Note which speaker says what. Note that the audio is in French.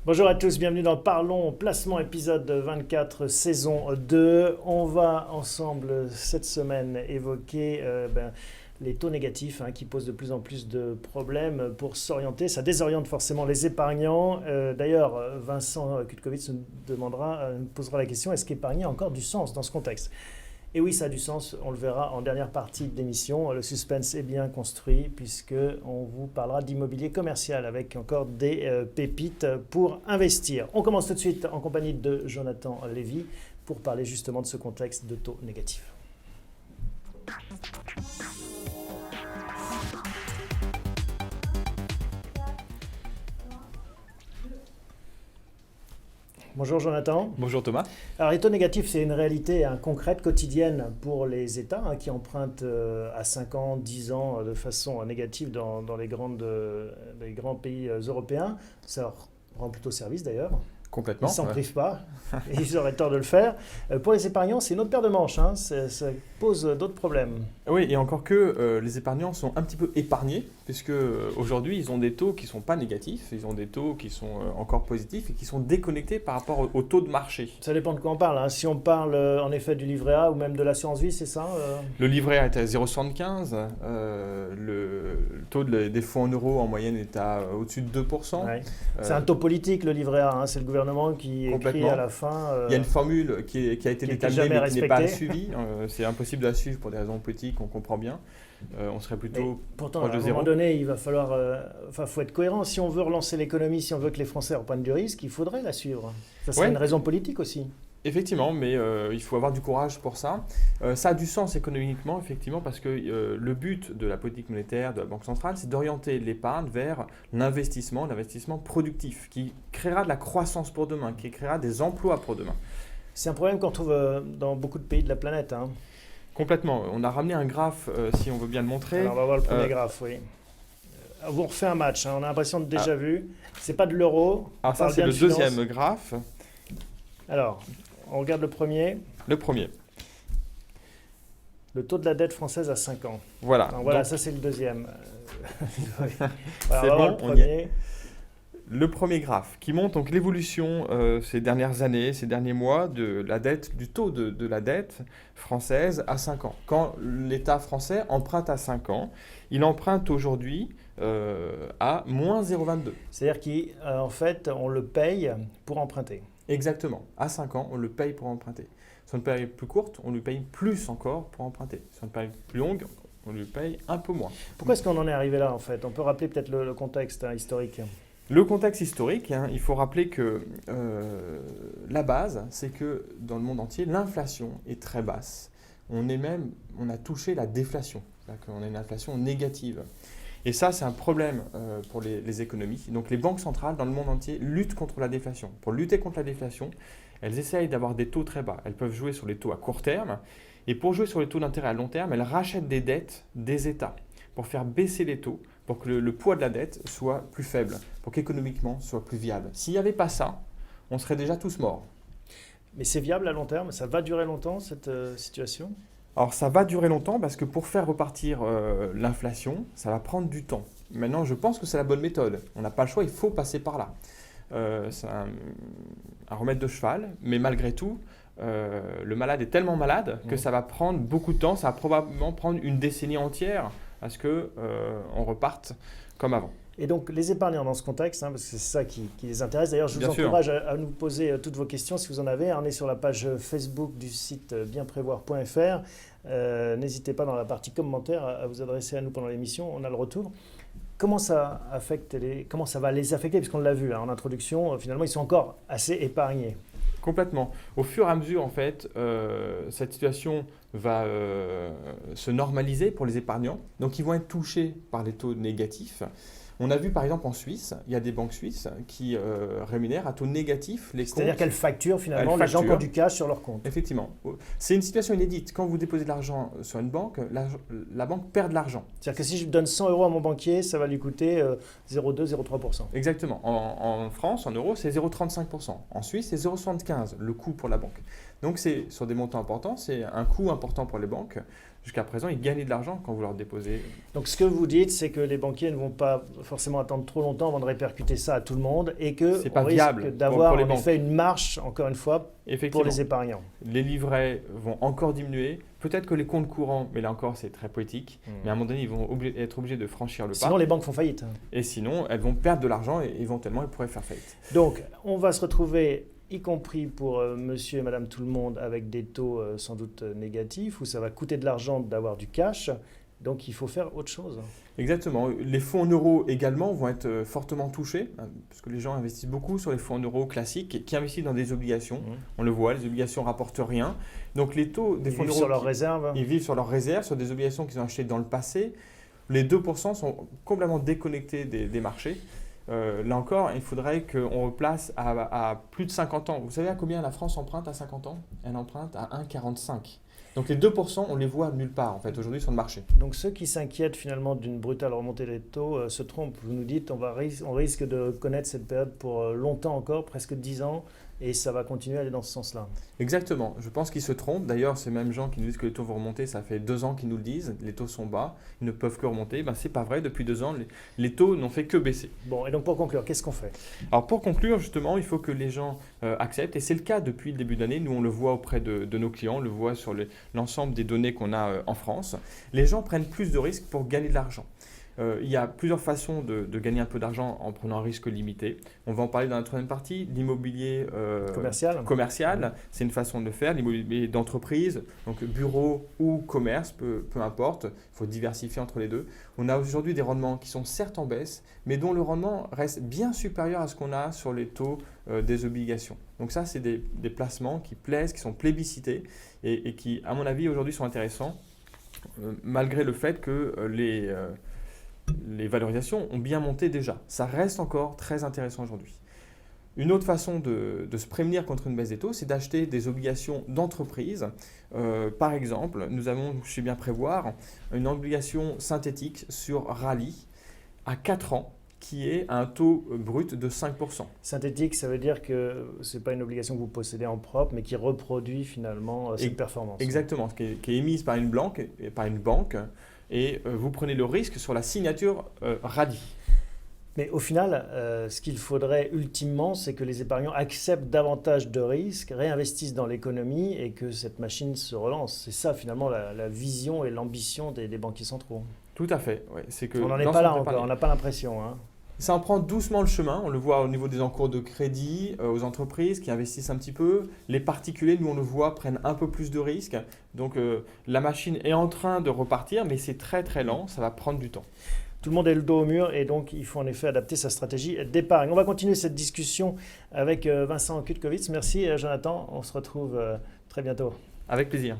Speaker 1: Bonjour à tous, bienvenue dans Parlons Placement épisode 24 saison 2. On va ensemble cette semaine évoquer les taux négatifs qui posent de plus en plus de problèmes pour s'orienter. Ça désoriente forcément les épargnants. D'ailleurs, Vincent Kutkovitz nous posera la question, est-ce qu'épargner a encore du sens dans ce contexte ? Et oui, ça a du sens, on le verra en dernière partie de l'émission. Le suspense est bien construit puisqu'on vous parlera d'immobilier commercial avec encore des pépites pour investir. On commence tout de suite en compagnie de Jonathan Lévy pour parler justement de ce contexte de taux négatifs. Bonjour Jonathan.
Speaker 2: Bonjour Thomas.
Speaker 1: Alors les taux négatifs, c'est une réalité concrète, quotidienne pour les États qui empruntent à 5 ans, 10 ans de façon négative dans les grands pays européens. Ça leur rend plutôt service d'ailleurs.
Speaker 2: Complètement.
Speaker 1: Ils ne s'en privent pas et ils auraient tort de le faire. Pour les épargnants, c'est une autre paire de manches. Ça pose d'autres problèmes.
Speaker 2: Oui, et encore que les épargnants sont un petit peu épargnés, puisque aujourd'hui, ils ont des taux qui ne sont pas négatifs, ils ont des taux qui sont encore positifs et qui sont déconnectés par rapport au taux de marché.
Speaker 1: Ça dépend de quoi on parle. Si on parle en effet du livret A ou même de l'assurance vie, c'est ça
Speaker 2: Le livret A est à 0,75, le taux des fonds en euros en moyenne est à au-dessus de 2%.
Speaker 1: Ouais. C'est un taux politique, le livret A. C'est le gouvernement qui écrit à la fin.
Speaker 2: Il y a une formule qui a été déterminée mais qui n'est pas suivie. C'est impossible de la suivre pour des raisons politiques, on comprend bien. On serait plutôt
Speaker 1: pourtant,
Speaker 2: proche de zéro.
Speaker 1: À un moment donné, il va falloir, faut être cohérent. Si on veut relancer l'économie, si on veut que les Français reprennent du risque, il faudrait la suivre. Ça serait une raison politique aussi.
Speaker 2: Effectivement, mais il faut avoir du courage pour ça. Ça a du sens économiquement, effectivement, parce que le but de la politique monétaire, de la Banque centrale, c'est d'orienter l'épargne vers l'investissement productif, qui créera de la croissance pour demain, qui créera des emplois pour demain.
Speaker 1: C'est un problème qu'on trouve dans beaucoup de pays de la planète.
Speaker 2: Complètement. On a ramené un graphe, si on veut bien le montrer.
Speaker 1: Alors on va voir le premier graphe, oui. On refait un match, on a l'impression de déjà vu. C'est pas de l'euro.
Speaker 2: Alors ça, c'est le deuxième graphe.
Speaker 1: Alors, on regarde le premier.
Speaker 2: Le premier.
Speaker 1: Le taux de la dette française à 5 ans.
Speaker 2: Voilà.
Speaker 1: Alors, voilà, donc, ça c'est le deuxième.
Speaker 2: C'est bon, on y est. Le premier graphe qui montre donc l'évolution ces dernières années, ces derniers mois de la dette, du taux de la dette française à 5 ans. Quand l'État français emprunte à 5 ans, il emprunte aujourd'hui à moins 0,22.
Speaker 1: C'est-à-dire qu'en fait, on le paye pour emprunter.
Speaker 2: Exactement. À 5 ans, on le paye pour emprunter. Sur une période plus courte, on lui paye plus encore pour emprunter. Sur une période plus longue, on lui paye un peu moins.
Speaker 1: Pourquoi est-ce qu'on en est arrivé là en fait ? On peut rappeler peut-être le contexte historique.
Speaker 2: Le contexte historique, il faut rappeler que la base, c'est que dans le monde entier, l'inflation est très basse. On a touché la déflation, c'est-à-dire qu'on a une inflation négative. Et ça, c'est un problème pour les économies. Donc les banques centrales dans le monde entier luttent contre la déflation. Pour lutter contre la déflation, elles essayent d'avoir des taux très bas. Elles peuvent jouer sur les taux à court terme. Et pour jouer sur les taux d'intérêt à long terme, elles rachètent des dettes des États pour faire baisser les taux, pour que le poids de la dette soit plus faible, pour qu'économiquement soit plus viable. S'il n'y avait pas ça, on serait déjà tous morts.
Speaker 1: Mais c'est viable à long terme ? Ça va durer longtemps cette situation ?
Speaker 2: Alors ça va durer longtemps parce que pour faire repartir l'inflation, ça va prendre du temps. Maintenant, je pense que c'est la bonne méthode. On n'a pas le choix, il faut passer par là. C'est un remède de cheval, mais malgré tout, le malade est tellement malade que ça va prendre beaucoup de temps. Ça va probablement prendre une décennie entière à ce qu'on reparte comme avant.
Speaker 1: Et donc les épargnants dans ce contexte, parce que c'est ça qui les intéresse. D'ailleurs, je vous encourage à nous poser toutes vos questions si vous en avez. On est sur la page Facebook du site bienprévoir.fr. N'hésitez pas dans la partie commentaires à vous adresser à nous pendant l'émission. On a le retour. Comment ça va les affecter ? Puisqu'on l'a vu en introduction, finalement, ils sont encore assez épargnés.
Speaker 2: Complètement. Au fur et à mesure, en fait, cette situation va se normaliser pour les épargnants. Donc, ils vont être touchés par les taux négatifs. On a vu par exemple en Suisse, il y a des banques suisses qui rémunèrent à taux négatif les comptes.
Speaker 1: C'est-à-dire qu'elles facturent finalement les gens qui ont du cash sur leur compte.
Speaker 2: Effectivement. C'est une situation inédite. Quand vous déposez de l'argent sur une banque, la banque perd de l'argent.
Speaker 1: C'est-à-dire que si je donne 100 € à mon banquier, ça va lui coûter 0,2, 0,3%.
Speaker 2: Exactement. En France, en euros, c'est 0,35%. En Suisse, c'est 0,75% le coût pour la banque. Donc c'est sur des montants importants, c'est un coût important pour les banques jusqu'à présent, ils gagnaient de l'argent quand vous leur déposez.
Speaker 1: Donc ce que vous dites, c'est que les banquiers ne vont pas forcément attendre trop longtemps avant de répercuter ça à tout le monde et que
Speaker 2: C'est pas
Speaker 1: on risque
Speaker 2: viable
Speaker 1: d'avoir
Speaker 2: pour les
Speaker 1: en
Speaker 2: banques.
Speaker 1: effet une marche, encore une fois, pour
Speaker 2: Effectivement,
Speaker 1: les épargnants.
Speaker 2: les livrets vont encore diminuer. Peut-être que les comptes courants, mais là encore, c'est très poétique. Mais à un moment donné, ils vont être obligés de franchir le
Speaker 1: Sinon,
Speaker 2: pas.
Speaker 1: les banques font faillite.
Speaker 2: Et sinon, elles vont perdre de l'argent et éventuellement, elles pourraient faire faillite.
Speaker 1: Donc, on va se retrouver, y compris pour monsieur et madame tout le monde, avec des taux sans doute négatifs, où ça va coûter de l'argent d'avoir du cash. Donc, il faut faire autre chose.
Speaker 2: Exactement. Les fonds en euros également vont être fortement touchés, parce que les gens investissent beaucoup sur les fonds en euros classiques qui investissent dans des obligations. On le voit, les obligations ne rapportent rien. Donc les taux des
Speaker 1: Ils
Speaker 2: fonds en
Speaker 1: vivent
Speaker 2: euros,
Speaker 1: sur leurs réserves.
Speaker 2: ils vivent sur leurs réserves, sur des obligations qu'ils ont achetées dans le passé. Les 2% sont complètement déconnectés des marchés. Là encore, il faudrait qu'on replace à plus de 50 ans. Vous savez à combien la France emprunte à 50 ans? Elle emprunte à 1,45. Donc les 2%, on les voit nulle part en fait aujourd'hui sur le marché.
Speaker 1: Donc ceux qui s'inquiètent finalement d'une brutale remontée des taux se trompent. Vous nous dites on risque de connaître cette période pour longtemps encore, presque 10 ans, et ça va continuer à aller dans ce sens-là.
Speaker 2: Exactement, je pense qu'ils se trompent. D'ailleurs, ces mêmes gens qui nous disent que les taux vont remonter, ça fait 2 ans qu'ils nous le disent, les taux sont bas, ils ne peuvent que remonter. Ben, c'est pas vrai, depuis 2 ans, les taux n'ont fait que baisser.
Speaker 1: Bon, et donc pour conclure, qu'est-ce qu'on fait?
Speaker 2: Alors pour conclure, justement, il faut que les gens acceptent, et c'est le cas depuis le début de l'année, nous on le voit auprès de nos clients, on le voit sur l'ensemble des données qu'on a en France, les gens prennent plus de risques pour gagner de l'argent. Il y a plusieurs façons de gagner un peu d'argent en prenant un risque limité. On va en parler dans la troisième partie. L'immobilier commercial, c'est une façon de le faire. L'immobilier d'entreprise, donc bureau ou commerce, peu importe. Il faut diversifier entre les deux. On a aujourd'hui des rendements qui sont certes en baisse, mais dont le rendement reste bien supérieur à ce qu'on a sur les taux des obligations. Donc ça, c'est des placements qui plaisent, qui sont plébiscités et qui, à mon avis, aujourd'hui sont intéressants, malgré le fait que les valorisations ont bien monté déjà. Ça reste encore très intéressant aujourd'hui. Une autre façon de se prémunir contre une baisse des taux, c'est d'acheter des obligations d'entreprise. Par exemple, nous avons chez Bien Prévoir une obligation synthétique sur Rallye à 4 ans qui est à un taux brut de 5%.
Speaker 1: Synthétique, ça veut dire que ce n'est pas une obligation que vous possédez en propre, mais qui reproduit finalement cette performance.
Speaker 2: Exactement, qui est émise par une banque, et vous prenez le risque sur la signature Rallye.
Speaker 1: Mais au final, ce qu'il faudrait ultimement, c'est que les épargnants acceptent davantage de risques, réinvestissent dans l'économie et que cette machine se relance. C'est ça finalement la vision et l'ambition des banquiers centraux.
Speaker 2: Tout à fait. Ouais. C'est que
Speaker 1: on n'en est pas là encore, on n'a pas l'impression. Hein.
Speaker 2: Ça en prend doucement le chemin, on le voit au niveau des encours de crédit, aux entreprises qui investissent un petit peu. Les particuliers, nous on le voit, prennent un peu plus de risques. Donc la machine est en train de repartir, mais c'est très très lent, ça va prendre du temps.
Speaker 1: Tout le monde est le dos au mur et donc il faut en effet adapter sa stratégie d'épargne. On va continuer cette discussion avec Vincent Kutkovitz. Merci Jonathan, on se retrouve très bientôt.
Speaker 2: Avec plaisir.